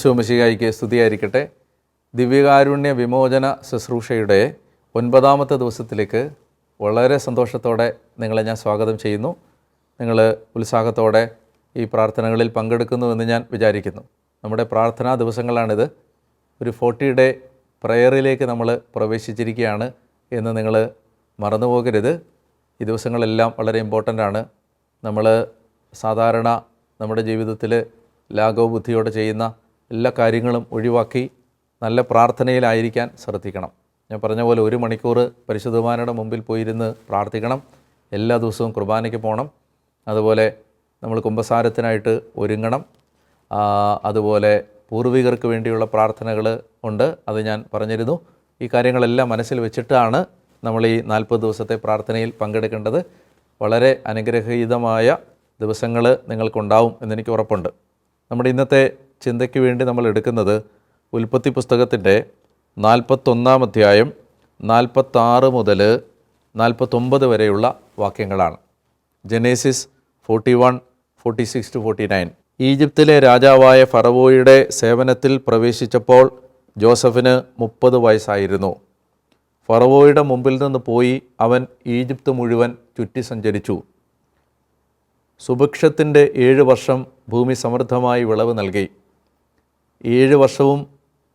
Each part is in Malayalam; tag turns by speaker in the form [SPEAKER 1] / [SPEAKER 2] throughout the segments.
[SPEAKER 1] ഈശോ മിശിഹായിക്ക് സ്തുതിയായിരിക്കട്ടെ. ദിവ്യകാരുണ്യ വിമോചന ശുശ്രൂഷയുടെ 9ാമത്തെ ദിവസത്തിലേക്ക് വളരെ സന്തോഷത്തോടെ നിങ്ങളെ ഞാൻ സ്വാഗതം ചെയ്യുന്നു. നിങ്ങൾ ഉത്സാഹത്തോടെ ഈ പ്രാർത്ഥനകളിൽ പങ്കെടുക്കുന്നുവെന്ന് ഞാൻ വിചാരിക്കുന്നു. നമ്മുടെ പ്രാർത്ഥനാ ദിവസങ്ങളാണിത്. ഒരു 40 ഡേ പ്രയറിലേക്ക് നമ്മൾ പ്രവേശിച്ചിരിക്കുകയാണ് എന്ന് നിങ്ങൾ മറന്നു പോകരുത്. ഈ ദിവസങ്ങളെല്ലാം വളരെ ഇമ്പോർട്ടൻ്റ് ആണ്. നമ്മൾ സാധാരണ നമ്മുടെ ജീവിതത്തിൽ ലാഘവ ബുദ്ധിയോടെ ചെയ്യുന്ന എല്ലാ കാര്യങ്ങളും ഒഴിവാക്കി നല്ല പ്രാർത്ഥനയിലായിരിക്കാൻ ശ്രദ്ധിക്കണം. ഞാൻ പറഞ്ഞ പോലെ 1 മണിക്കൂർ പരിശുദ്ധ കുർബാനയുടെ മുമ്പിൽ പോയിരുന്ന് പ്രാർത്ഥിക്കണം. എല്ലാ ദിവസവും കുർബാനയ്ക്ക് പോകണം. അതുപോലെ നമ്മൾ കുമ്പസാരത്തിനായിട്ട് ഒരുങ്ങണം. അതുപോലെ പൂർവികർക്ക് വേണ്ടിയുള്ള പ്രാർത്ഥനകൾ ഉണ്ട്, അത് ഞാൻ പറഞ്ഞിരുന്നു. ഈ കാര്യങ്ങളെല്ലാം മനസ്സിൽ വെച്ചിട്ടാണ് നമ്മൾ ഈ 40 ദിവസത്തെ പ്രാർത്ഥനയിൽ പങ്കെടുക്കേണ്ടത്. വളരെ അനുഗ്രഹീതമായ ദിവസങ്ങൾ നിങ്ങൾക്കുണ്ടാവും എന്നെനിക്ക് ഉറപ്പുണ്ട്. നമ്മുടെ ഇന്നത്തെ ചിന്തയ്ക്ക് വേണ്ടി നമ്മൾ എടുക്കുന്നത് ഉൽപ്പത്തി പുസ്തകത്തിൻ്റെ 41-ാം അധ്യായം 46 മുതൽ 49 വരെയുള്ള വാക്യങ്ങളാണ്. ജനേസിസ് 41, 46-49. ഈജിപ്തിലെ രാജാവായ ഫറവോയുടെ സേവനത്തിൽ പ്രവേശിച്ചപ്പോൾ ജോസഫിന് 30 വയസ്സായിരുന്നു. ഫറവോയുടെ മുമ്പിൽ നിന്ന് പോയി അവൻ ഈജിപ്ത് മുഴുവൻ ചുറ്റി സഞ്ചരിച്ചു. സുഭിക്ഷത്തിൻ്റെ 7 വർഷം ഭൂമി സമൃദ്ധമായി വിളവ് നൽകി. 7 വർഷവും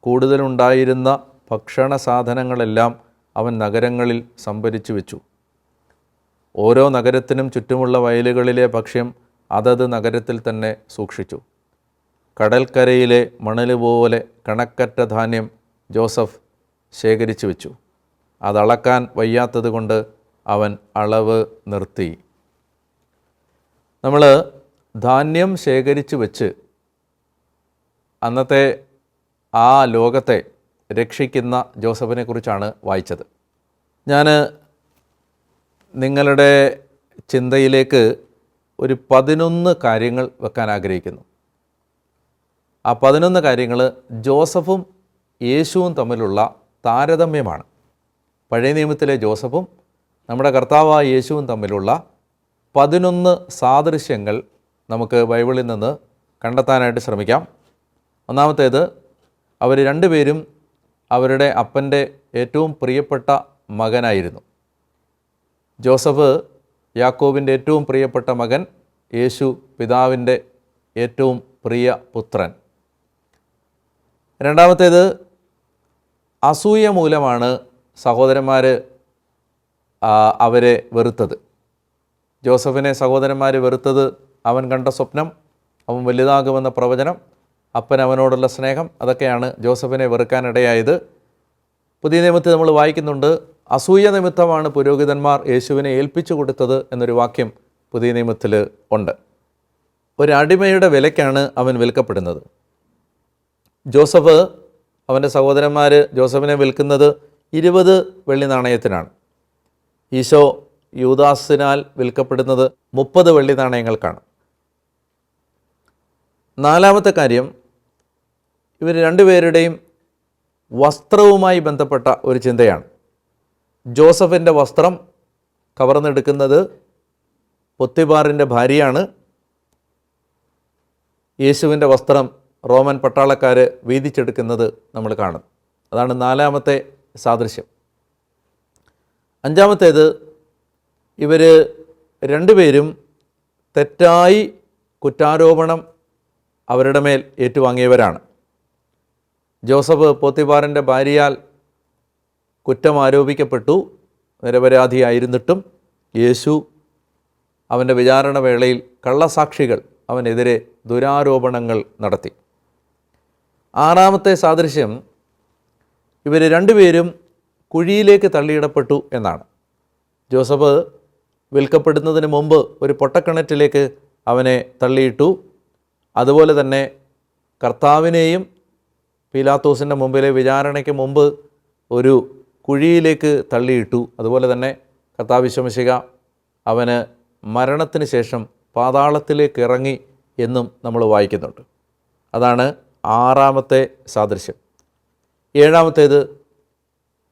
[SPEAKER 1] കൂടുതലുണ്ടായിരുന്ന ഭക്ഷണ സാധനങ്ങളെല്ലാം അവൻ നഗരങ്ങളിൽ സംഭരിച്ചു വെച്ചു. ഓരോ നഗരത്തിനും ചുറ്റുമുള്ള വയലുകളിലെ ഭക്ഷ്യം അതത് നഗരത്തിൽ തന്നെ സൂക്ഷിച്ചു. കടൽക്കരയിലെ മണൽ പോലെ കണക്കറ്റ ധാന്യം ജോസഫ് ശേഖരിച്ചു വെച്ചു. അതളക്കാൻ വയ്യാത്തത് കൊണ്ട് അവൻ അളവ് നിർത്തി. നമ്മൾ ധാന്യം ശേഖരിച്ചു വെച്ച് അന്നത്തെ ആ ലോകത്തെ രക്ഷിക്കുന്ന ജോസഫിനെ കുറിച്ചാണ് വായിച്ചത്. ഞാൻ നിങ്ങളുടെ ചിന്തയിലേക്ക് ഒരു 11 കാര്യങ്ങൾ വെക്കാൻ ആഗ്രഹിക്കുന്നു. ആ 11 കാര്യങ്ങൾ ജോസഫും യേശുവും തമ്മിലുള്ള താരതമ്യമാണ്. പഴയ നിയമത്തിലെ ജോസഫും നമ്മുടെ കർത്താവായ യേശുവും തമ്മിലുള്ള 11 സാദൃശ്യങ്ങൾ നമുക്ക് ബൈബിളിൽ നിന്ന് കണ്ടെത്താനായിട്ട് ശ്രമിക്കാം. ഒന്നാമത്തേത്, അവർ രണ്ടുപേരും അവരുടെ അപ്പൻ്റെ ഏറ്റവും പ്രിയപ്പെട്ട മകനായിരുന്നു. ജോസഫ് യാക്കോബിൻ്റെ ഏറ്റവും പ്രിയപ്പെട്ട മകൻ, യേശു പിതാവിൻ്റെ ഏറ്റവും പ്രിയ പുത്രൻ. രണ്ടാമത്തേത്, അസൂയ മൂലമാണ് സഹോദരന്മാർ അവരെ വെറുത്തത്. ജോസഫിനെ സഹോദരന്മാർ വെറുത്തത് അവൻ കണ്ട സ്വപ്നം, അവൻ വലുതാകുമെന്ന പ്രവചനം, അപ്പൻ അവനോടുള്ള സ്നേഹം, അതൊക്കെയാണ് ജോസഫിനെ വെറുക്കാനിടയായത്. പുതിയ നിയമത്തിൽ നമ്മൾ വായിക്കുന്നുണ്ട്, അസൂയ നിമിത്തമാണ് പുരോഹിതന്മാർ യേശുവിനെ ഏൽപ്പിച്ചു കൊടുത്തത് എന്നൊരു വാക്യം പുതിയ നിയമത്തിൽ ഉണ്ട്. ഒരടിമയുടെ വിലയ്ക്കാണ് അവൻ വിൽക്കപ്പെടുന്നത്. ജോസഫ്, അവൻ്റെ സഹോദരന്മാർ ജോസഫിനെ വിൽക്കുന്നത് 20 വെള്ളി നാണയത്തിനാണ്. ഈശോ യൂദാസിനാൽ വിൽക്കപ്പെടുന്നത് 30 വെള്ളി നാണയങ്ങൾക്കാണ്. നാലാമത്തെ കാര്യം, ഇവർ രണ്ടുപേരുടെയും വസ്ത്രവുമായി ബന്ധപ്പെട്ട ഒരു ചിന്തയാണ്. ജോസഫിൻ്റെ വസ്ത്രം കവർന്നെടുക്കുന്നത് പൊത്തിഫാറിൻ്റെ ഭാര്യയാണ്. യേശുവിൻ്റെ വസ്ത്രം റോമൻ പട്ടാളക്കാർ വീതിച്ചെടുക്കുന്നത് നമ്മൾ കാണും. അതാണ് നാലാമത്തെ സാദൃശ്യം. അഞ്ചാമത്തേത്, ഇവർ രണ്ടുപേരും തെറ്റായി കുറ്റാരോപണം അവരുടെ മേൽ ഏറ്റുവാങ്ങിയവരാണ്. ജോസഫ് പോത്തിഫാറിൻ്റെ ഭാര്യയാൽ കുറ്റം ആരോപിക്കപ്പെട്ടു, നിരപരാധിയായിരുന്നിട്ടും യേശു അവൻ്റെ വിചാരണ വേളയിൽ കള്ളസാക്ഷികൾ അവനെതിരെ ദുരാരോപണങ്ങൾ നടത്തി. ആറാമത്തെ സാദൃശ്യം, ഇവർ രണ്ടുപേരും കുഴിയിലേക്ക് തള്ളിയിടപ്പെട്ടു എന്നാണ്. ജോസഫ് വിൽക്കപ്പെടുന്നതിന് മുമ്പ് ഒരു പൊട്ടക്കിണറ്റിലേക്ക് അവനെ തള്ളിയിട്ടു. അതുപോലെ തന്നെ കർത്താവിനെയും പീലാത്തോസിൻ്റെ മുമ്പിലെ വിചാരണയ്ക്ക് മുമ്പ് ഒരു കുഴിയിലേക്ക് തള്ളിയിട്ടു. അതുപോലെ തന്നെ കർത്താവ് ഈശോ മിശിഹ അവന് മരണത്തിന് ശേഷം പാതാളത്തിലേക്ക് ഇറങ്ങി എന്നും നമ്മൾ വായിക്കുന്നുണ്ട്. അതാണ് ആറാമത്തെ സാദൃശ്യം. ഏഴാമത്തേത്,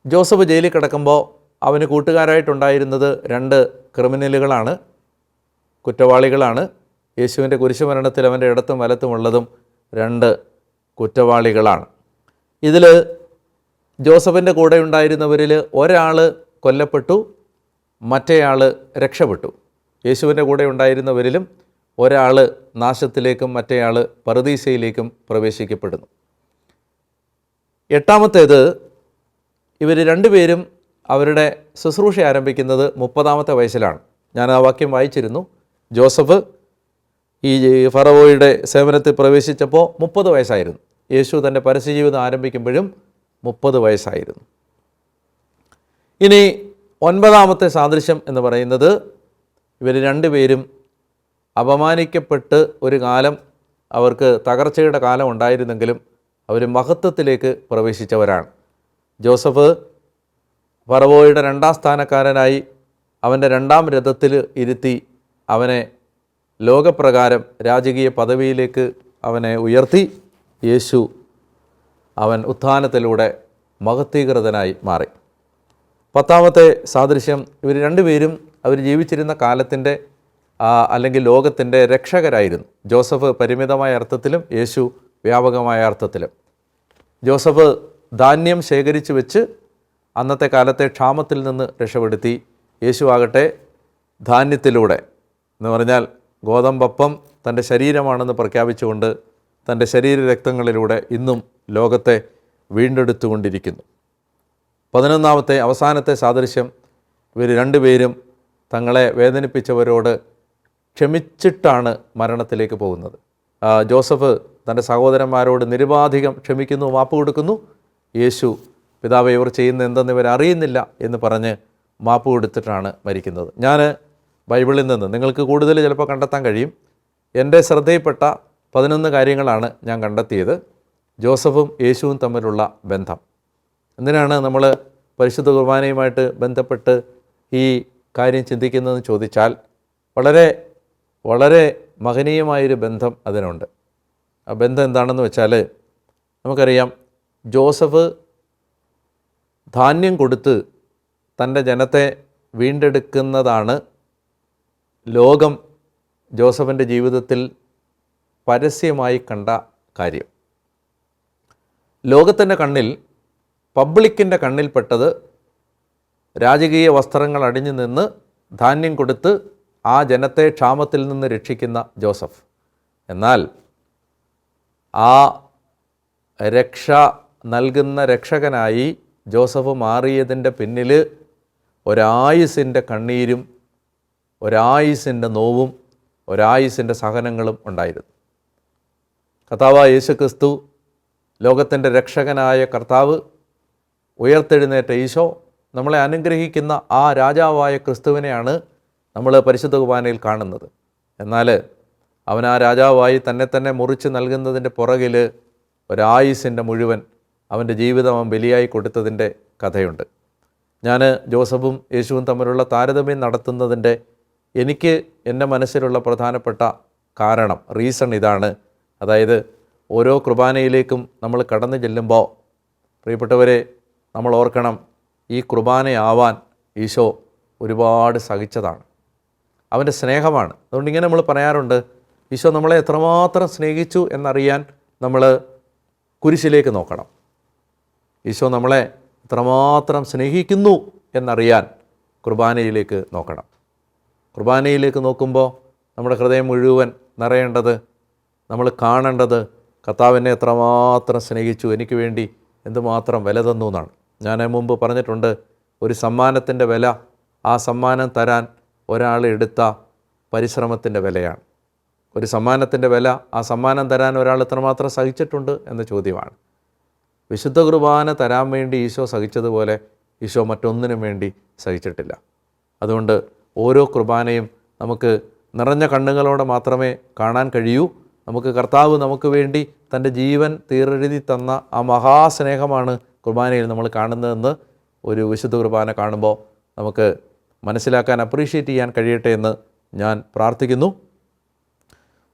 [SPEAKER 1] ജോസഫ് ജയിലിൽ കിടക്കുമ്പോൾ അവന് കൂട്ടുകാരായിട്ടുണ്ടായിരുന്നത് 2 ക്രിമിനലുകളാണ്, കുറ്റവാളികളാണ്. യേശുവിൻ്റെ കുരിശുമരണത്തിൽ അവൻ്റെ ഇടത്തും വലത്തുമുള്ളതും 2 കുറ്റവാളികളാണ്. ഇതിൽ ജോസഫിൻ്റെ കൂടെ ഉണ്ടായിരുന്നവരിൽ ഒരാൾ കൊല്ലപ്പെട്ടു, മറ്റേയാൾ രക്ഷപ്പെട്ടു. യേശുവിൻ്റെ കൂടെ ഉണ്ടായിരുന്നവരിലും ഒരാൾ നാശത്തിലേക്കും മറ്റേയാൾ പറുദീസയിലേക്കും പ്രവേശിക്കപ്പെടുന്നു. എട്ടാമത്തേത്, ഇവർ രണ്ടുപേരും അവരുടെ ശുശ്രൂഷ ആരംഭിക്കുന്നത് 30-ാമത്തെ വയസ്സിലാണ്. ഞാൻ ആ വാക്യം വായിച്ചിരുന്നു. ജോസഫ് ഈ ഫറവോയുടെ സേവനത്തിൽ പ്രവേശിച്ചപ്പോൾ 30 വയസ്സായിരുന്നു. യേശു തൻ്റെ പരസ്യജീവിതം ആരംഭിക്കുമ്പോഴും 30 വയസ്സായിരുന്നു. ഇനി 9-ാമത്തെ സാദൃശ്യം എന്ന് പറയുന്നത്, ഇവർ രണ്ടുപേരും അപമാനിക്കപ്പെട്ട് ഒരു കാലം അവർക്ക് തകർച്ചയുടെ കാലം ഉണ്ടായിരുന്നെങ്കിലും അവർ മഹത്വത്തിലേക്ക് പ്രവേശിച്ചവരാണ്. ജോസഫ് ഫറവോയുടെ 2-ാം സ്ഥാനക്കാരനായി അവൻ്റെ 2-ാം രഥത്തിൽ ഇരുത്തി അവനെ ലോകപ്രകാരം രാജകീയ പദവിയിലേക്ക് അവനെ ഉയർത്തി. യേശു അവൻ ഉത്ഥാനത്തിലൂടെ മഹത്വീകൃതനായി മാറി. 10-ാമത്തെ സാദൃശ്യം, ഇവർ രണ്ടുപേരും അവർ ജീവിച്ചിരുന്ന കാലത്തിൻ്റെ അല്ലെങ്കിൽ ലോകത്തിൻ്റെ രക്ഷകരായിരുന്നു. ജോസഫ് പരിമിതമായ അർത്ഥത്തിലും യേശു വ്യാപകമായ അർത്ഥത്തിലും. ജോസഫ് ധാന്യം ശേഖരിച്ചു വെച്ച് അന്നത്തെ കാലത്തെ ക്ഷാമത്തിൽ നിന്ന് രക്ഷപ്പെടുത്തി. യേശു ആകട്ടെ ധാന്യത്തിലൂടെ എന്ന് പറഞ്ഞാൽ ഗോതമ്പപ്പം തൻ്റെ ശരീരമാണെന്ന് പ്രഖ്യാപിച്ചുകൊണ്ട് തൻ്റെ ശരീരരക്തങ്ങളിലൂടെ ഇന്നും ലോകത്തെ വീണ്ടെടുത്തുകൊണ്ടിരിക്കുന്നു. 11-ാമത്തെ അവസാനത്തെ സാദൃശ്യം, ഇവർ രണ്ടുപേരും തങ്ങളെ വേദനിപ്പിച്ചവരോട് ക്ഷമിച്ചിട്ടാണ് മരണത്തിലേക്ക് പോകുന്നത്. ജോസഫ് തൻ്റെ സഹോദരന്മാരോട് നിരുപാധികം ക്ഷമിക്കുന്നു, മാപ്പ് കൊടുക്കുന്നു. യേശു പിതാവേ ഇവർ ചെയ്യുന്ന എന്തെന്ന് ഇവർ അറിയുന്നില്ല എന്ന് പറഞ്ഞ് മാപ്പ് കൊടുത്തിട്ടാണ് മരിക്കുന്നത്. ഞാൻ ബൈബിളിൽ നിന്ന് നിങ്ങൾക്ക് കൂടുതൽ ചിലപ്പോൾ കണ്ടെത്താൻ കഴിയും. എൻ്റെ ശ്രദ്ധയിൽപ്പെട്ട 11 കാര്യങ്ങളാണ് ഞാൻ കണ്ടെത്തിയത്. ജോസഫും യേശുവും തമ്മിലുള്ള ബന്ധം. എന്തിനാണ് നമ്മൾ പരിശുദ്ധ കുർബാനയുമായിട്ട് ബന്ധപ്പെട്ട് ഈ കാര്യം ചിന്തിക്കുന്നതെന്ന് ചോദിച്ചാൽ, വളരെ വളരെ മഹനീയമായൊരു ബന്ധം അതിനുണ്ട്. ആ ബന്ധം എന്താണെന്ന് വെച്ചാൽ, നമുക്കറിയാം ജോസഫ് ധാന്യം കൊടുത്ത് തൻ്റെ ജനത്തെ വീണ്ടെടുക്കുന്നതാണ് ലോകം ജോസഫിൻ്റെ ജീവിതത്തിൽ പരസ്യമായി കണ്ട കാര്യം. ലോകത്തിൻ്റെ കണ്ണിൽ, പബ്ലിക്കിൻ്റെ കണ്ണിൽപ്പെട്ടത് രാജകീയ വസ്ത്രങ്ങൾ അണിഞ്ഞു നിന്ന് ധാന്യം കൊടുത്ത് ആ ജനത്തെ ക്ഷാമത്തിൽ നിന്ന് രക്ഷിക്കുന്ന ജോസഫ്. എന്നാൽ ആ രക്ഷ നൽകുന്ന രക്ഷകനായി ജോസഫ് മാറിയതിൻ്റെ പിന്നിൽ ഒരായുസിൻ്റെ കണ്ണീരും ഒരായുസിൻ്റെ നോവും ഒരായുസിൻ്റെ സഹനങ്ങളും ഉണ്ടായിരുന്നു. കർത്താവായ യേശുക്രിസ്തു, ലോകത്തിൻ്റെ രക്ഷകനായ കർത്താവ്, ഉയർത്തെഴുന്നേറ്റ ഈശോ, നമ്മളെ അനുഗ്രഹിക്കുന്ന ആ രാജാവായ ക്രിസ്തുവിനെയാണ് നമ്മൾ പരിശുദ്ധ കുർബാനയിൽ കാണുന്നത്. എന്നാൽ അവൻ ആ രാജാവായി തന്നെ മുറിച്ച് നൽകുന്നതിൻ്റെ പുറകിൽ ഒരായുസിൻ്റെ മുഴുവൻ അവൻ്റെ ജീവിതം അവൻ ബലിയായി കൊടുത്തതിൻ്റെ കഥയുണ്ട്. ഞാൻ ജോസഫും യേശുവും തമ്മിലുള്ള താരതമ്യം നടത്തുന്നതിൻ്റെ എനിക്ക് എൻ്റെ മനസ്സിലുള്ള പ്രധാനപ്പെട്ട കാരണം, റീസൺ ഇതാണ്. അതായത് ഓരോ കുർബാനയിലേക്കും നമ്മൾ കടന്നു ചെല്ലുമ്പോൾ, പ്രിയപ്പെട്ടവരെ, നമ്മൾ ഓർക്കണം, ഈ കുർബാനയാവാൻ ഈശോ ഒരുപാട് സഹിച്ചതാണ്. അവൻ്റെ സ്നേഹമാണ്. അതുകൊണ്ട് ഇങ്ങനെ നമ്മൾ പറയാറുണ്ട്, ഈശോ നമ്മളെ എത്രമാത്രം സ്നേഹിച്ചു എന്നറിയാൻ നമ്മൾ കുരിശിലേക്ക് നോക്കണം. ഈശോ നമ്മളെ എത്രമാത്രം സ്നേഹിക്കുന്നു എന്നറിയാൻ കുർബാനയിലേക്ക് നോക്കണം. കുർബാനയിലേക്ക് നോക്കുമ്പോൾ നമ്മുടെ ഹൃദയം മുഴുവൻ നിറയേണ്ടത്, നമ്മൾ കാണേണ്ടത്, കർത്താവിനെ എത്രമാത്രം സ്നേഹിച്ചു, എനിക്ക് വേണ്ടി എന്തുമാത്രം വില തന്നു എന്നാണ്. ഞാൻ മുമ്പ് പറഞ്ഞിട്ടുണ്ട്, ഒരു സമ്മാനത്തിൻ്റെ വില ആ സമ്മാനം തരാൻ ഒരാൾ എടുത്ത പരിശ്രമത്തിൻ്റെ വിലയാണ്. ഒരു സമ്മാനത്തിൻ്റെ വില ആ സമ്മാനം തരാൻ ഒരാൾ എത്രമാത്രം സഹിച്ചിട്ടുണ്ട് എന്ന ചോദ്യമാണ്. വിശുദ്ധ കുർബാന തരാൻ വേണ്ടി ഈശോ സഹിച്ചതുപോലെ ഈശോ മറ്റൊന്നിനും വേണ്ടി സഹിച്ചിട്ടില്ല. അതുകൊണ്ട് ഓരോ കുർബാനയും നമുക്ക് നിറഞ്ഞ കണ്ണുകളോടെ മാത്രമേ കാണാൻ കഴിയൂ. നമുക്ക് കർത്താവ് നമുക്ക് വേണ്ടി തൻ്റെ ജീവൻ തീരെഴുതി തന്ന ആ മഹാസ്നേഹമാണ് കുർബാനയിൽ നമ്മൾ കാണുന്നതെന്ന് ഒരു വിശുദ്ധ കുർബാന കാണുമ്പോൾ നമുക്ക് മനസ്സിലാക്കാൻ, അപ്രീഷിയേറ്റ് ചെയ്യാൻ കഴിയട്ടെ എന്ന് ഞാൻ പ്രാർത്ഥിക്കുന്നു.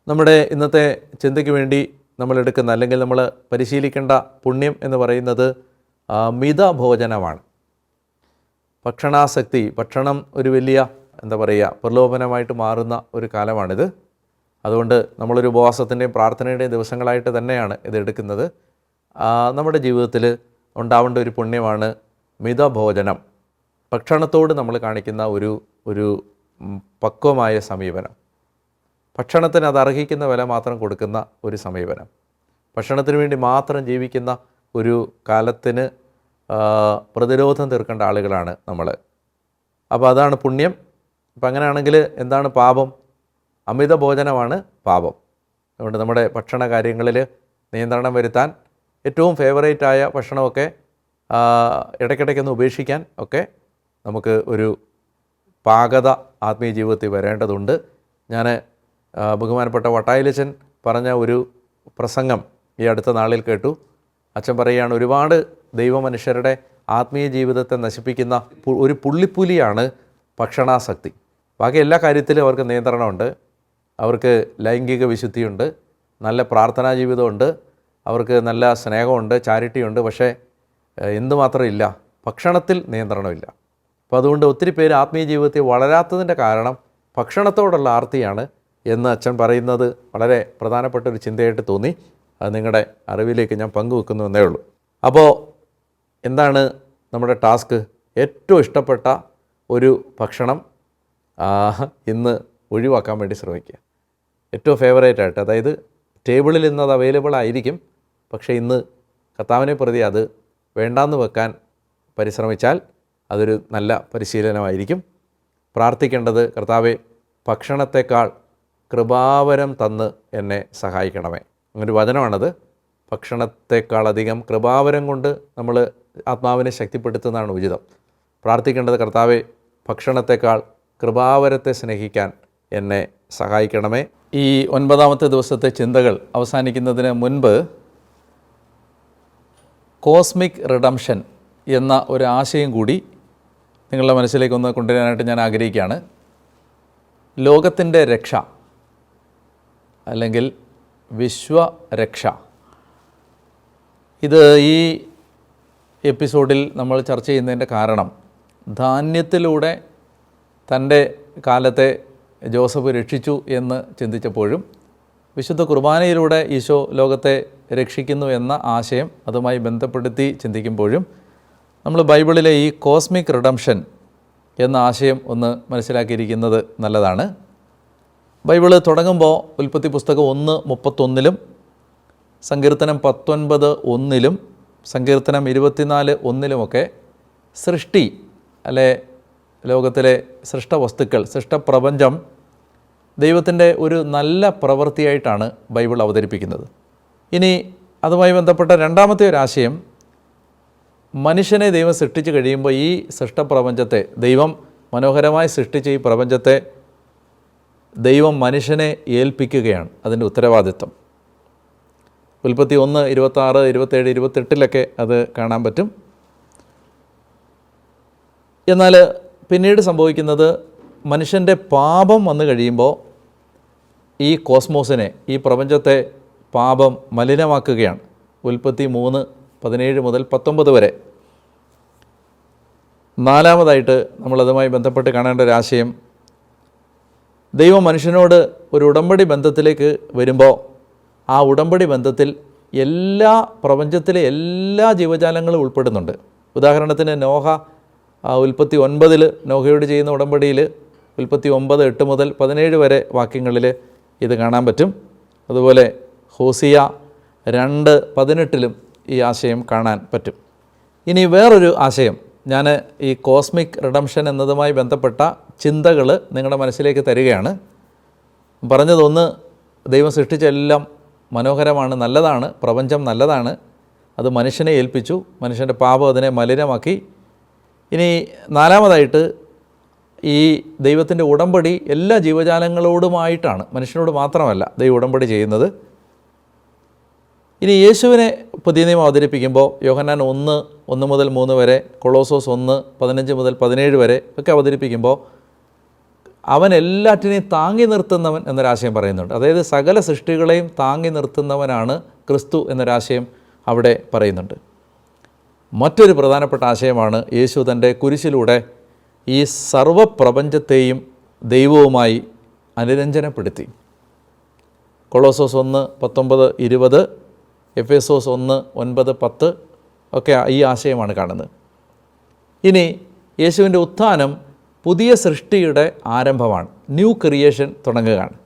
[SPEAKER 1] നമ്മുടെ ഇന്നത്തെ ചിന്തയ്ക്ക് വേണ്ടി നമ്മൾ എടുക്കുന്ന, അല്ലെങ്കിൽ നമ്മൾ പരിശീലിക്കേണ്ട പുണ്യം എന്ന് പറയുന്നത് മിതഭോജനമാണ്. ഭക്ഷണാസക്തി, ഭക്ഷണം ഒരു വലിയ പ്രലോഭനമായിട്ട് മാറുന്ന ഒരു കാലമാണിത്. അതുകൊണ്ട് നമ്മളൊരു ഉപവാസത്തിൻ്റെയും പ്രാർത്ഥനയുടെയും ദിവസങ്ങളായിട്ട് തന്നെയാണ് ഇത് എടുക്കുന്നത്. നമ്മുടെ ജീവിതത്തിൽ ഉണ്ടാവേണ്ട ഒരു പുണ്യമാണ് മിതഭോജനം. ഭക്ഷണത്തോട് നമ്മൾ കാണിക്കുന്ന ഒരു പക്വമായ സമീപനം. ഭക്ഷണത്തിന് അത് അർഹിക്കുന്ന വില മാത്രം കൊടുക്കുന്ന ഒരു സമീപനം. ഭക്ഷണത്തിന് വേണ്ടി മാത്രം ജീവിക്കുന്ന ഒരു കാലത്തിന് പ്രതിരോധം തീർക്കേണ്ട ആളുകളാണ് നമ്മൾ. അപ്പോൾ അതാണ് പുണ്യം. അപ്പം അങ്ങനെയാണെങ്കിൽ എന്താണ് പാപം? അമിത ഭോജനമാണ് പാപം. അതുകൊണ്ട് നമ്മുടെ ഭക്ഷണ കാര്യങ്ങളിൽ നിയന്ത്രണം വരുത്താൻ, ഏറ്റവും ഫേവറേറ്റായ ഭക്ഷണമൊക്കെ ഇടയ്ക്കിടയ്ക്കൊന്ന് ഉപേക്ഷിക്കാൻ ഒക്കെ നമുക്ക് ഒരു പാകത ആത്മീയ ജീവിതത്തിൽ വരേണ്ടതുണ്ട്. ഞാൻ ബഹുമാനപ്പെട്ട വട്ടായിലച്ചൻ പറഞ്ഞ ഒരു പ്രസംഗം ഈ അടുത്ത നാളിൽ കേട്ടു. അച്ഛൻ പറയുകയാണ്, ഒരുപാട് ദൈവമനുഷ്യരുടെ ആത്മീയ ജീവിതത്തെ നശിപ്പിക്കുന്ന ഒരു പുള്ളിപ്പുലിയാണ് ഭക്ഷണാസക്തി. ബാക്കി എല്ലാ കാര്യത്തിലും അവർക്ക് നിയന്ത്രണമുണ്ട്, അവർക്ക് ലൈംഗിക വിശുദ്ധിയുണ്ട്, നല്ല പ്രാർത്ഥനാ ജീവിതമുണ്ട്, അവർക്ക് നല്ല സ്നേഹമുണ്ട്, ചാരിറ്റിയുണ്ട്. പക്ഷേ എന്തുമാത്രം ഇല്ല, ഭക്ഷണത്തിൽ നിയന്ത്രണമില്ല. അപ്പോൾ അതുകൊണ്ട് ഒത്തിരി പേര് ആത്മീയ ജീവിതത്തിൽ വളരാത്തതിൻ്റെ കാരണം ഭക്ഷണത്തോടുള്ള ആർത്തിയാണ് എന്ന് അച്ഛൻ പറയുന്നത് വളരെ പ്രധാനപ്പെട്ട ഒരു ചിന്തയായിട്ട് തോന്നി. അത് നിങ്ങളുടെ അറിവിലേക്ക് ഞാൻ പങ്കുവെക്കുന്നു എന്നേ ഉള്ളൂ. അപ്പോൾ എന്താണ് നമ്മുടെ ടാസ്ക്? ഏറ്റവും ഇഷ്ടപ്പെട്ട ഒരു ഭക്ഷണം ഇന്ന് ഒഴിവാക്കാൻ വേണ്ടി ശ്രമിക്കുക. ഏറ്റവും ഫേവറേറ്റായിട്ട്, അതായത് ടേബിളിൽ ഇന്ന് അത് അവൈലബിൾ ആയിരിക്കും, പക്ഷേ ഇന്ന് കർത്താവിനെ പ്രതി അത് വേണ്ടാന്ന് വെക്കാൻ പരിശ്രമിച്ചാൽ അതൊരു നല്ല പരിശീലനമായിരിക്കും. പ്രാർത്ഥിക്കേണ്ടത്, കർത്താവെ, ഭക്ഷണത്തെക്കാൾ കൃപാവരം തന്ന് എന്നെ സഹായിക്കണമേ. അങ്ങനൊരു വചനമാണത്. ഭക്ഷണത്തെക്കാളധികം കൃപാവരം കൊണ്ട് നമ്മൾ ആത്മാവിനെ ശക്തിപ്പെടുത്തുന്നതാണ് ഉചിതം. പ്രാർത്ഥിക്കേണ്ടത്, കർത്താവെ, ഭക്ഷണത്തെക്കാൾ കൃപാവരത്തെ സ്നേഹിക്കാൻ എന്നെ സഹായിക്കണമേ. ഈ 9ാമത്തെ ദിവസത്തെ ചിന്തകൾ അവസാനിക്കുന്നതിന് മുൻപ് കോസ്മിക് റിഡംഷൻ എന്ന ഒരു ആശയം കൂടി നിങ്ങളുടെ മനസ്സിലേക്കൊന്ന് കൊണ്ടുവരാനായിട്ട് ഞാൻ ആഗ്രഹിക്കുകയാണ്. ലോകത്തിൻ്റെ രക്ഷ അല്ലെങ്കിൽ വിശ്വരക്ഷ. ഇത് ഈ എപ്പിസോഡിൽ നമ്മൾ ചർച്ച ചെയ്യുന്നതിൻ്റെ കാരണം, ധാന്യത്തിലൂടെ തൻ്റെ കാലത്തെ ജോസഫ് രക്ഷിച്ചു എന്ന് ചിന്തിച്ചപ്പോഴും വിശുദ്ധ കുർബാനയിലൂടെ ഈശോ ലോകത്തെ രക്ഷിക്കുന്നു എന്ന ആശയം അതുമായി ബന്ധപ്പെടുത്തി ചിന്തിക്കുമ്പോഴും നമ്മൾ ബൈബിളിലെ ഈ കോസ്മിക് റിഡംഷൻ എന്ന ആശയം ഒന്ന് മനസ്സിലാക്കിയിരിക്കുന്നത് നല്ലതാണ്. ബൈബിള് തുടങ്ങുമ്പോൾ ഉൽപ്പത്തി പുസ്തകം 1:31 സങ്കീർത്തനം 19:1 സങ്കീർത്തനം 24:1 സൃഷ്ടി അല്ലെ ലോകത്തിലെ സൃഷ്ടവസ്തുക്കൾ, സൃഷ്ടപ്രപഞ്ചം ദൈവത്തിൻ്റെ ഒരു നല്ല പ്രവൃത്തിയായിട്ടാണ് ബൈബിൾ അവതരിപ്പിക്കുന്നത്. ഇനി അതുമായി ബന്ധപ്പെട്ട രണ്ടാമത്തെ ഒരു ആശയം, മനുഷ്യനെ ദൈവം സൃഷ്ടിച്ച് കഴിയുമ്പോൾ ഈ സൃഷ്ടപ്രപഞ്ചത്തെ, ദൈവം മനോഹരമായി സൃഷ്ടിച്ച ഈ പ്രപഞ്ചത്തെ ദൈവം മനുഷ്യനെ ഏൽപ്പിക്കുകയാണ് അതിൻ്റെ ഉത്തരവാദിത്വം. ഉൽപ്പത്തി 1:26, 27, 28 അത് കാണാൻ പറ്റും. എന്നാൽ പിന്നീട് സംഭവിക്കുന്നത്, മനുഷ്യൻ്റെ പാപം വന്നു കഴിയുമ്പോൾ ഈ കോസ്മോസിനെ, ഈ പ്രപഞ്ചത്തെ പാപം മലിനമാക്കുകയാണ്. ഉൽപ്പത്തി 3:17 മുതൽ 19 വരെ. നാലാമതായിട്ട് നമ്മളതുമായി ബന്ധപ്പെട്ട് കാണേണ്ട ഒരാശയം, ദൈവം മനുഷ്യനോട് ഒരു ഉടമ്പടി ബന്ധത്തിലേക്ക് വരുമ്പോൾ ആ ഉടമ്പടി ബന്ധത്തിൽ പ്രപഞ്ചത്തിലെ എല്ലാ ജീവജാലങ്ങളും ഉൾപ്പെടുന്നുണ്ട്. ഉദാഹരണത്തിന് നോഹ ഉൽപ്പത്തി 9 നോഹയോട് ചെയ്യുന്ന ഉടമ്പടിയിൽ ഉൽപ്പത്തി 9:8 മുതൽ 17 വരെ വാക്യങ്ങളിൽ ഇത് കാണാൻ പറ്റും. അതുപോലെ ഹോസിയ 2:18 ഈ ആശയം കാണാൻ പറ്റും. ഇനി വേറൊരു ആശയം ഞാൻ ഈ കോസ്മിക് റിഡംഷൻ എന്നതുമായി ബന്ധപ്പെട്ട ചിന്തകൾ നിങ്ങളുടെ മനസ്സിലേക്ക് തരികയാണ്. പറഞ്ഞതൊന്ന്, ദൈവം സൃഷ്ടിച്ച എല്ലാം മനോഹരമാണ്, നല്ലതാണ്, പ്രപഞ്ചം നല്ലതാണ്, അത് മനുഷ്യനെ ഏൽപ്പിച്ചു, മനുഷ്യൻ്റെ പാപം അതിനെ മലിനമാക്കി. ഇനി നാലാമതായിട്ട്, ഈ ദൈവത്തിൻ്റെ ഉടമ്പടി എല്ലാ ജീവജാലങ്ങളോടുമായിട്ടാണ്, മനുഷ്യനോട് മാത്രമല്ല ദൈവം ഉടമ്പടി ചെയ്യുന്നത്. ഇനി യേശുവിനെ പുതിയ നിയമം അവതരിപ്പിക്കുമ്പോൾ യോഹന്നാൻ 1:1 മുതൽ 3 വരെ, കൊളോസോസ് 1:15 മുതൽ 17 വരെ ഒക്കെ അവതരിപ്പിക്കുമ്പോൾ അവൻ എല്ലാറ്റിനെയും താങ്ങി നിർത്തുന്നവൻ എന്നൊരാശയം പറയുന്നുണ്ട്. അതായത് സകല സൃഷ്ടികളെയും താങ്ങി നിർത്തുന്നവനാണ് ക്രിസ്തു എന്നൊരാശയം അവിടെ പറയുന്നുണ്ട്. മറ്റൊരു പ്രധാനപ്പെട്ട ആശയമാണ്, യേശു തൻ്റെ കുരിശിലൂടെ ഈ സർവ്വപ്രപഞ്ചത്തെയും ദൈവവുമായി അനുരഞ്ജനപ്പെടുത്തി. കൊളോസോസ് 1:19-20, എഫേസോസ് 1:9-10 ഒക്കെ ഈ ആശയമാണ് കാണുന്നത്. ഇനി യേശുവിൻ്റെ ഉത്ഥാനം പുതിയ സൃഷ്ടിയുടെ ആരംഭമാണ്, ന്യൂ ക്രിയേഷൻ തുടങ്ങുകയാണ്.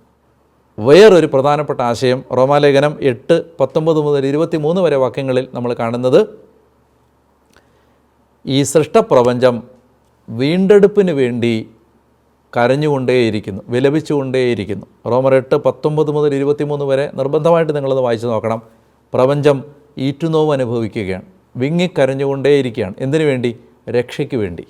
[SPEAKER 1] വേറൊരു പ്രധാനപ്പെട്ട ആശയം റോമാലേഖനം 8:19-23 വരെ വാക്യങ്ങളിൽ നമ്മൾ കാണുന്നത്, ഈ സൃഷ്ടപ്രപഞ്ചം വീണ്ടെടുപ്പിന് വേണ്ടി കരഞ്ഞുകൊണ്ടേയിരിക്കുന്നു, വിലപിച്ചുകൊണ്ടേയിരിക്കുന്നു. റോമർ 8:19-23 വരെ നിർബന്ധമായിട്ട് നിങ്ങളത് വായിച്ചു നോക്കണം. പ്രപഞ്ചം ഈറ്റുനോവ് അനുഭവിക്കുകയാണ്, വിങ്ങിക്കരഞ്ഞുകൊണ്ടേയിരിക്കുകയാണ്. എന്തിനു വേണ്ടി? രക്ഷയ്ക്ക് വേണ്ടി.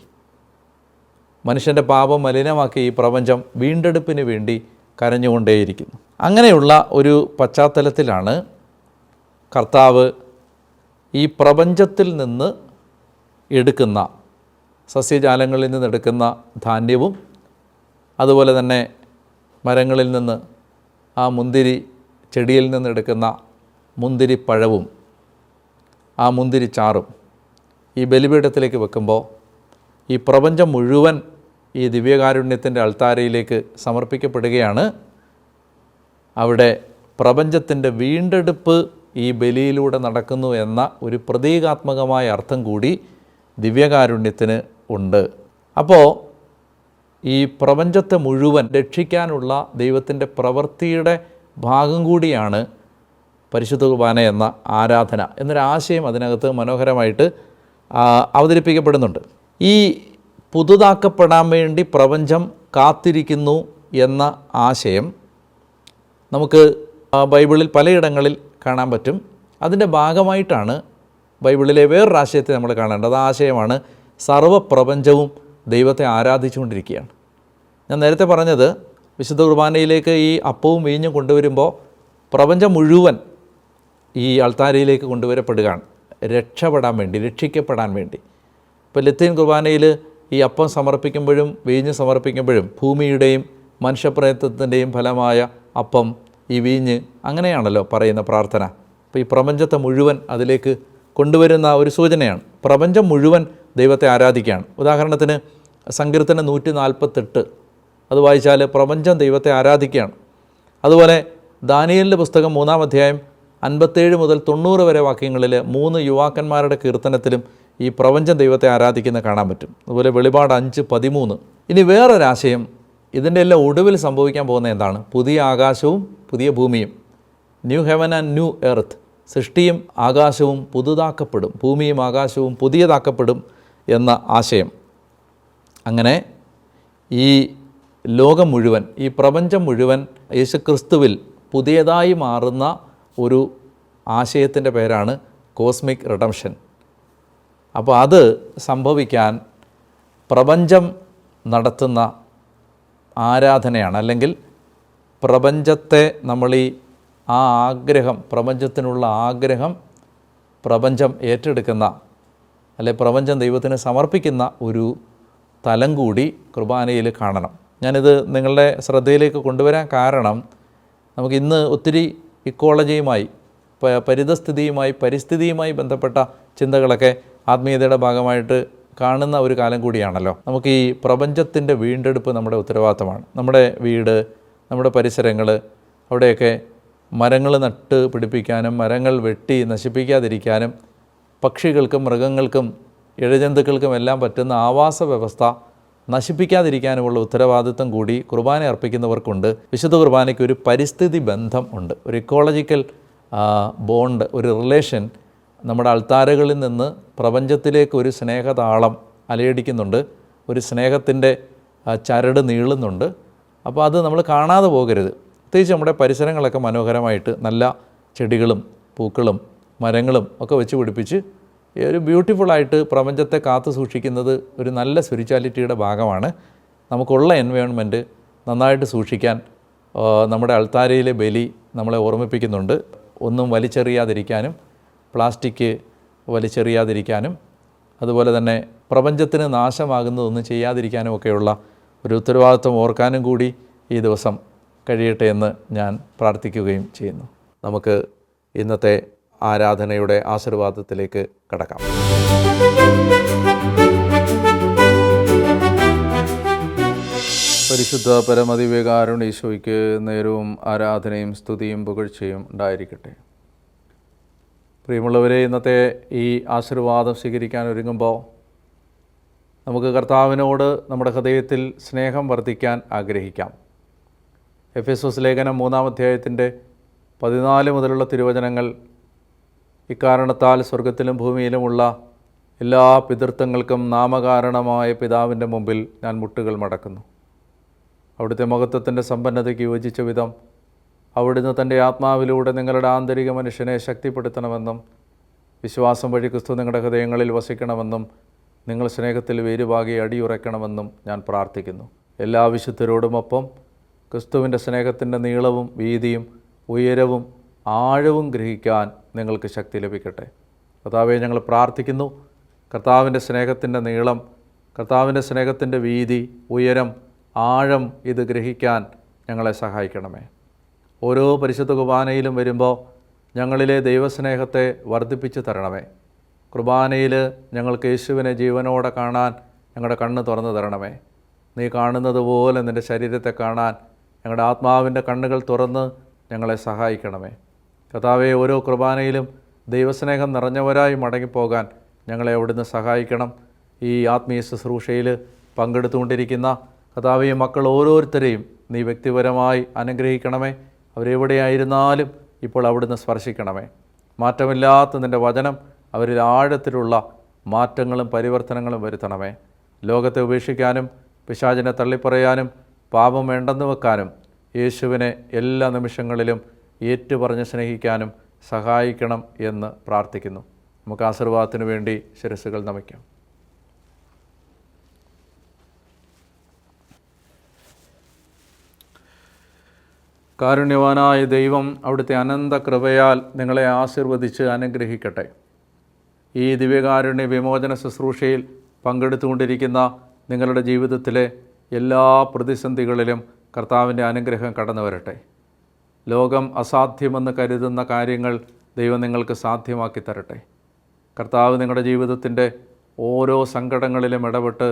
[SPEAKER 1] മനുഷ്യൻ്റെ പാപം മലിനമാക്കി ഈ പ്രപഞ്ചം വീണ്ടെടുപ്പിന് വേണ്ടി കരഞ്ഞുകൊണ്ടേയിരിക്കുന്നു. അങ്ങനെയുള്ള ഒരു പശ്ചാത്തലത്തിലാണ് കർത്താവ് ഈ പ്രപഞ്ചത്തിൽ നിന്ന് എടുക്കുന്ന, സസ്യജാലങ്ങളിൽ നിന്നെടുക്കുന്ന ധാന്യവും അതുപോലെ തന്നെ മരങ്ങളിൽ നിന്ന്, ആ മുന്തിരി ചെടിയിൽ നിന്നെടുക്കുന്ന മുന്തിരിപ്പഴവും ആ മുന്തിരിച്ചാറും ഈ ബലിപീഠത്തിലേക്ക് വെക്കുമ്പോൾ ഈ പ്രപഞ്ചം മുഴുവൻ ഈ ദിവ്യകാരുണ്യത്തിൻ്റെ അൾത്താരയിലേക്ക് സമർപ്പിക്കപ്പെടുകയാണ്. അവിടെ പ്രപഞ്ചത്തിൻ്റെ വീണ്ടെടുപ്പ് ഈ ബലിയിലൂടെ നടക്കുന്നു എന്ന ഒരു പ്രതീകാത്മകമായ അർത്ഥം കൂടി ദിവ്യകാരുണ്യത്തിന് ഉണ്ട്. അപ്പോൾ ഈ പ്രപഞ്ചത്തെ മുഴുവൻ രക്ഷിക്കാനുള്ള ദൈവത്തിൻ്റെ പ്രവൃത്തിയുടെ ഭാഗം കൂടിയാണ് പരിശുദ്ധ കുർബാന എന്ന ആരാധന എന്നൊരാശയം അതിനകത്ത് മനോഹരമായിട്ട് അവതരിപ്പിക്കപ്പെടുന്നുണ്ട്. ഈ പുതുതാക്കപ്പെടാൻ വേണ്ടി പ്രപഞ്ചം കാത്തിരിക്കുന്നു എന്ന ആശയം നമുക്ക് ബൈബിളിൽ പലയിടങ്ങളിൽ കാണാൻ പറ്റും. അതിൻ്റെ ഭാഗമായിട്ടാണ് ബൈബിളിലെ വേറൊരാശയത്തെ നമ്മൾ കാണേണ്ടത്. ആ ആശയമാണ് സർവ്വപ്രപഞ്ചവും ദൈവത്തെ ആരാധിച്ചുകൊണ്ടിരിക്കുകയാണ്. ഞാൻ നേരത്തെ പറഞ്ഞത്, വിശുദ്ധ കുർബാനയിലേക്ക് ഈ അപ്പവും വീഞ്ഞും കൊണ്ടുവരുമ്പോൾ പ്രപഞ്ചം മുഴുവൻ ഈ അൾത്താരയിലേക്ക് കൊണ്ടുവരപ്പെടുകയാണ്, രക്ഷപ്പെടാൻ വേണ്ടി, രക്ഷിക്കപ്പെടാൻ വേണ്ടി. ഇപ്പോൾ ലത്തീൻ കുർബാനയിൽ ഈ അപ്പം സമർപ്പിക്കുമ്പോഴും വീഞ്ഞ് സമർപ്പിക്കുമ്പോഴും ഭൂമിയുടെയും മനുഷ്യപ്രയത്നത്തിൻ്റെയും ഫലമായ അപ്പം, ഈ വീഞ്ഞ്, അങ്ങനെയാണല്ലോ പറയുന്ന പ്രാർത്ഥന. അപ്പോൾ ഈ പ്രപഞ്ചത്തെ മുഴുവൻ അതിലേക്ക് കൊണ്ടുവരുന്ന ഒരു സൂചനയാണ്. പ്രപഞ്ചം മുഴുവൻ ദൈവത്തെ ആരാധിക്കുകയാണ്. ഉദാഹരണത്തിന് സങ്കീർത്തനം 148 അത് വായിച്ചാൽ പ്രപഞ്ചം ദൈവത്തെ ആരാധിക്കുകയാണ്. അതുപോലെ ദാനിയേലിൻ്റെ പുസ്തകം 3-ാം അധ്യായം 57 മുതൽ 90 വരെ വാക്യങ്ങളിൽ 3 യുവാക്കന്മാരുടെ കീർത്തനത്തിലും ഈ പ്രപഞ്ചം ദൈവത്തെ ആരാധിക്കുന്ന കാണാൻ പറ്റും. അതുപോലെ വെളിപാട് 5:13. ഇനി വേറൊരാശയം, ഇതിൻ്റെ എല്ലാം ഒടുവിൽ സംഭവിക്കാൻ പോകുന്ന എന്താണ്? പുതിയ ആകാശവും പുതിയ ഭൂമിയും, new heaven and new earth. സൃഷ്ടിയും ആകാശവും പുതുതാക്കപ്പെടും, ഭൂമിയും ആകാശവും പുതിയതാക്കപ്പെടും എന്ന ആശയം. അങ്ങനെ ഈ ലോകം മുഴുവൻ, ഈ പ്രപഞ്ചം മുഴുവൻ യേശുക്രിസ്തുവിൽ പുതിയതായി മാറുന്ന ഒരു ആശയത്തിൻ്റെ പേരാണ് കോസ്മിക് റിഡംഷൻ. അപ്പോൾ അത് സംഭവിക്കാൻ പ്രപഞ്ചം നടത്തുന്ന ആരാധനയാണ്, അല്ലെങ്കിൽ പ്രപഞ്ചത്തെ നമ്മൾ ആ ആഗ്രഹം, പ്രപഞ്ചത്തിനുള്ള ആഗ്രഹം പ്രപഞ്ചം ഏറ്റെടുക്കുന്ന, അല്ലെ പ്രപഞ്ചം ദൈവത്തിന് സമർപ്പിക്കുന്ന ഒരു തലം കൂടി കുർബാനയിൽ കാണണം. ഞാനിത് നിങ്ങളുടെ ശ്രദ്ധയിലേക്ക് കൊണ്ടുവരാൻ കാരണം, നമുക്ക് ഇന്ന് ഒത്തിരി ഇക്കോളജിയുമായി, പരിസ്ഥിതിയുമായി ബന്ധപ്പെട്ട ചിന്തകളൊക്കെ ആത്മീയതയുടെ ഭാഗമായിട്ട് കാണുന്ന ഒരു കാലം കൂടിയാണല്ലോ. നമുക്ക് ഈ പ്രപഞ്ചത്തിൻ്റെ വീണ്ടെടുപ്പ് നമ്മുടെ ഉത്തരവാദിത്തമാണ്. നമ്മുടെ വീട്, നമ്മുടെ പരിസരങ്ങൾ, അവിടെയൊക്കെ മരങ്ങൾ നട്ട് പിടിപ്പിക്കാനും മരങ്ങൾ വെട്ടി നശിപ്പിക്കാതിരിക്കാനും പക്ഷികൾക്കും മൃഗങ്ങൾക്കും ഇഴജന്തുക്കൾക്കും എല്ലാം പറ്റുന്ന ആവാസ വ്യവസ്ഥ നശിപ്പിക്കാതിരിക്കാനുമുള്ള ഉത്തരവാദിത്വം കൂടി കുർബാന അർപ്പിക്കുന്നവർക്കുണ്ട്. വിശുദ്ധ കുർബാനയ്ക്ക് ഒരു പരിസ്ഥിതി ബന്ധം ഉണ്ട്, ഒരു ഇക്കോളജിക്കൽ ബോണ്ട്, ഒരു റിലേഷൻ നമ്മുടെ അൾത്താരകളിൽ നിന്ന് പ്രപഞ്ചത്തിലേക്ക് ഒരു സ്നേഹതാളം അലയടിക്കുന്നുണ്ട്, ഒരു സ്നേഹത്തിൻ്റെ ചരട് നീളുന്നുണ്ട്. അപ്പോൾ അത് നമ്മൾ കാണാതെ പോകരുത്. പ്രത്യേകിച്ച് നമ്മുടെ പരിസരങ്ങളൊക്കെ മനോഹരമായിട്ട് നല്ല ചെടികളും പൂക്കളും മരങ്ങളും ഒക്കെ വെച്ച് പിടിപ്പിച്ച് ഒരു ബ്യൂട്ടിഫുള്ളായിട്ട് പ്രപഞ്ചത്തെ കാത്തു സൂക്ഷിക്കുന്നത് ഒരു നല്ല സ്പിരിച്വാലിറ്റിയുടെ ഭാഗമാണ്. നമുക്കുള്ള എൻവയോൺമെൻറ്റ് നന്നായിട്ട് സൂക്ഷിക്കാൻ നമ്മുടെ അൾത്താരയിലെ ബലി നമ്മളെ ഓർമ്മിപ്പിക്കുന്നുണ്ട്. ഒന്നും വലിച്ചെറിയാതിരിക്കാനും, പ്ലാസ്റ്റിക് വലിച്ചെറിയാതിരിക്കാനും, അതുപോലെ തന്നെ പ്രപഞ്ചത്തിന് നാശമാകുന്നതൊന്നും ചെയ്യാതിരിക്കാനും ഒക്കെയുള്ള ഒരു ഉത്തരവാദിത്വം ഓർക്കാനും കൂടി ഈ ദിവസം കഴിയട്ടെ എന്ന് ഞാൻ പ്രാർത്ഥിക്കുകയും ചെയ്യുന്നു. നമുക്ക് ഇന്നത്തെ ആരാധനയുടെ ആശീർവാദത്തിലേക്ക് കടക്കാം. പരിശുദ്ധ പരമദിവ്യകാരുണ്യ നേരവും ആരാധനയും സ്തുതിയും പുകഴ്ചയും ഉണ്ടായിരിക്കട്ടെ. പ്രിയമുള്ളവരെ, ഇന്നത്തെ ഈ ആശീർവാദം സ്വീകരിക്കാൻ ഒരുങ്ങുമ്പോൾ നമുക്ക് കർത്താവിനോട് നമ്മുടെ ഹൃദയത്തിൽ സ്നേഹം വർദ്ധിക്കാൻ ആഗ്രഹിക്കാം. എഫെസോസ് ലേഖനം 3-ാം അധ്യായത്തിൻ്റെ 14 മുതലുള്ള തിരുവചനങ്ങൾ, ഇക്കാരണത്താൽ സ്വർഗത്തിലും ഭൂമിയിലുമുള്ള എല്ലാ പിതൃത്വങ്ങൾക്കും നാമകാരണമായ പിതാവിൻ്റെ മുമ്പിൽ ഞാൻ മുട്ടുകൾ മടക്കുന്നു. അവിടുത്തെ മഹത്വത്തിൻ്റെ സമ്പന്നതയ്ക്ക് യോജിച്ച വിധം അവിടുന്ന് തൻ്റെ ആത്മാവിലൂടെ നിങ്ങളുടെ ആന്തരിക മനുഷ്യനെ ശക്തിപ്പെടുത്തണമെന്നും വിശ്വാസം വഴി ക്രിസ്തു നിങ്ങളുടെ ഹൃദയങ്ങളിൽ വസിക്കണമെന്നും നിങ്ങൾ സ്നേഹത്തിൽ വേരുപാകി അടിയുറയ്ക്കണമെന്നും ഞാൻ പ്രാർത്ഥിക്കുന്നു. എല്ലാ വിശുദ്ധരോടുമൊപ്പം ക്രിസ്തുവിൻ്റെ സ്നേഹത്തിൻ്റെ നീളവും വീതിയും ഉയരവും ആഴവും ഗ്രഹിക്കാൻ നിങ്ങൾക്ക് ശക്തി ലഭിക്കട്ടെ. കർത്താവെ, ഞങ്ങൾ പ്രാർത്ഥിക്കുന്നു. കർത്താവിൻ്റെ സ്നേഹത്തിൻ്റെ നീളം, കർത്താവിൻ്റെ സ്നേഹത്തിൻ്റെ വീതി, ഉയരം, ആഴം ഇത് ഗ്രഹിക്കാൻ ഞങ്ങളെ സഹായിക്കണമേ. ഓരോ പരിശുദ്ധ കുർബാനയിലും വരുമ്പോൾ ഞങ്ങളിലെ ദൈവസ്നേഹത്തെ വർദ്ധിപ്പിച്ച് തരണമേ. കുർബാനയിൽ ഞങ്ങൾക്ക് യേശുവിനെ ജീവനോടെ കാണാൻ ഞങ്ങളുടെ കണ്ണ് തുറന്നു തരണമേ. നീ കാണുന്നത് പോലെ നിൻ്റെ ശരീരത്തെ കാണാൻ ഞങ്ങളുടെ ആത്മാവിൻ്റെ കണ്ണുകൾ തുറന്ന് ഞങ്ങളെ സഹായിക്കണമേ. കർത്താവെ, ഓരോ കുർബാനയിലും ദൈവസ്നേഹം നിറഞ്ഞവരായി മടങ്ങിപ്പോകാൻ ഞങ്ങളെ അവിടുന്ന് സഹായിക്കണം. ഈ ആത്മീയ ശുശ്രൂഷയിൽ പങ്കെടുത്തുകൊണ്ടിരിക്കുന്ന കർത്താവെ, മക്കൾ ഓരോരുത്തരെയും നീ വ്യക്തിപരമായി അനുഗ്രഹിക്കണമേ. അവരെവിടെയായിരുന്നാലും ഇപ്പോൾ അവിടുന്ന് സ്പർശിക്കണമേ. മാറ്റമില്ലാത്ത നിൻ്റെ വചനം അവരിൽ ആഴത്തിലുള്ള മാറ്റങ്ങളും പരിവർത്തനങ്ങളും വരുത്തണമേ. ലോകത്തെ ഉപേക്ഷിക്കാനും പിശാചിനെ തള്ളിപ്പറയാനും പാപം വേണ്ടെന്ന് വെക്കാനും യേശുവിനെ എല്ലാ നിമിഷങ്ങളിലും ഏറ്റുപറഞ്ഞ് സ്നേഹിക്കാനും സഹായിക്കണം എന്ന് പ്രാർത്ഥിക്കുന്നു. നമുക്ക് ആശീർവാദത്തിനു വേണ്ടി ശിരസ്സുകൾ നമിക്കാം. കാരുണ്യവാനായ ദൈവം അവിടുത്തെ അനന്ത കൃപയാൽ നിങ്ങളെ ആശീർവദിച്ച് അനുഗ്രഹിക്കട്ടെ. ഈ ദിവ്യകാരുണ്യ വിമോചന ശുശ്രൂഷയിൽ പങ്കെടുത്തുകൊണ്ടിരിക്കുന്ന നിങ്ങളുടെ ജീവിതത്തിലെ എല്ലാ പ്രതിസന്ധികളിലും കർത്താവിൻ്റെ അനുഗ്രഹം കടന്നു വരട്ടെ. ലോകം അസാധ്യമെന്ന് കരുതുന്ന കാര്യങ്ങൾ ദൈവം നിങ്ങൾക്ക് സാധ്യമാക്കി തരട്ടെ. കർത്താവ് നിങ്ങളുടെ ജീവിതത്തിൻ്റെ ഓരോ സങ്കടങ്ങളിലും ഇടപെട്ട്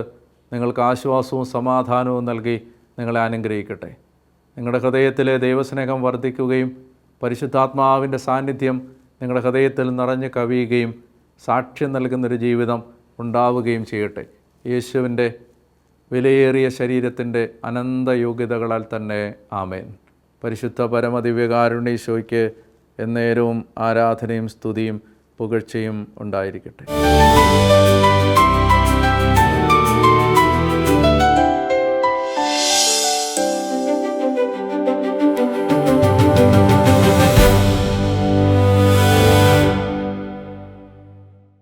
[SPEAKER 1] നിങ്ങൾക്ക് ആശ്വാസവും സമാധാനവും നൽകി നിങ്ങളെ അനുഗ്രഹിക്കട്ടെ. നിങ്ങളുടെ ഹൃദയത്തിലെ ദൈവസ്നേഹം വർദ്ധിക്കുകയും പരിശുദ്ധാത്മാവിൻ്റെ സാന്നിധ്യം നിങ്ങളുടെ ഹൃദയത്തിൽ നിറഞ്ഞു കവിയുകയും സാക്ഷ്യം നൽകുന്നൊരു ജീവിതം ഉണ്ടാവുകയും ചെയ്യട്ടെ. യേശുവിൻ്റെ വിലയേറിയ ശരീരത്തിൻ്റെ അനന്ത യോഗ്യതകളാൽ തന്നെ ആമേൻ. പരിശുദ്ധ പരമദിവ്യകാരുണ്യ എന്നേരവും ആരാധനയും സ്തുതിയും പുകഴ്ചയും ഉണ്ടായിരിക്കട്ടെ.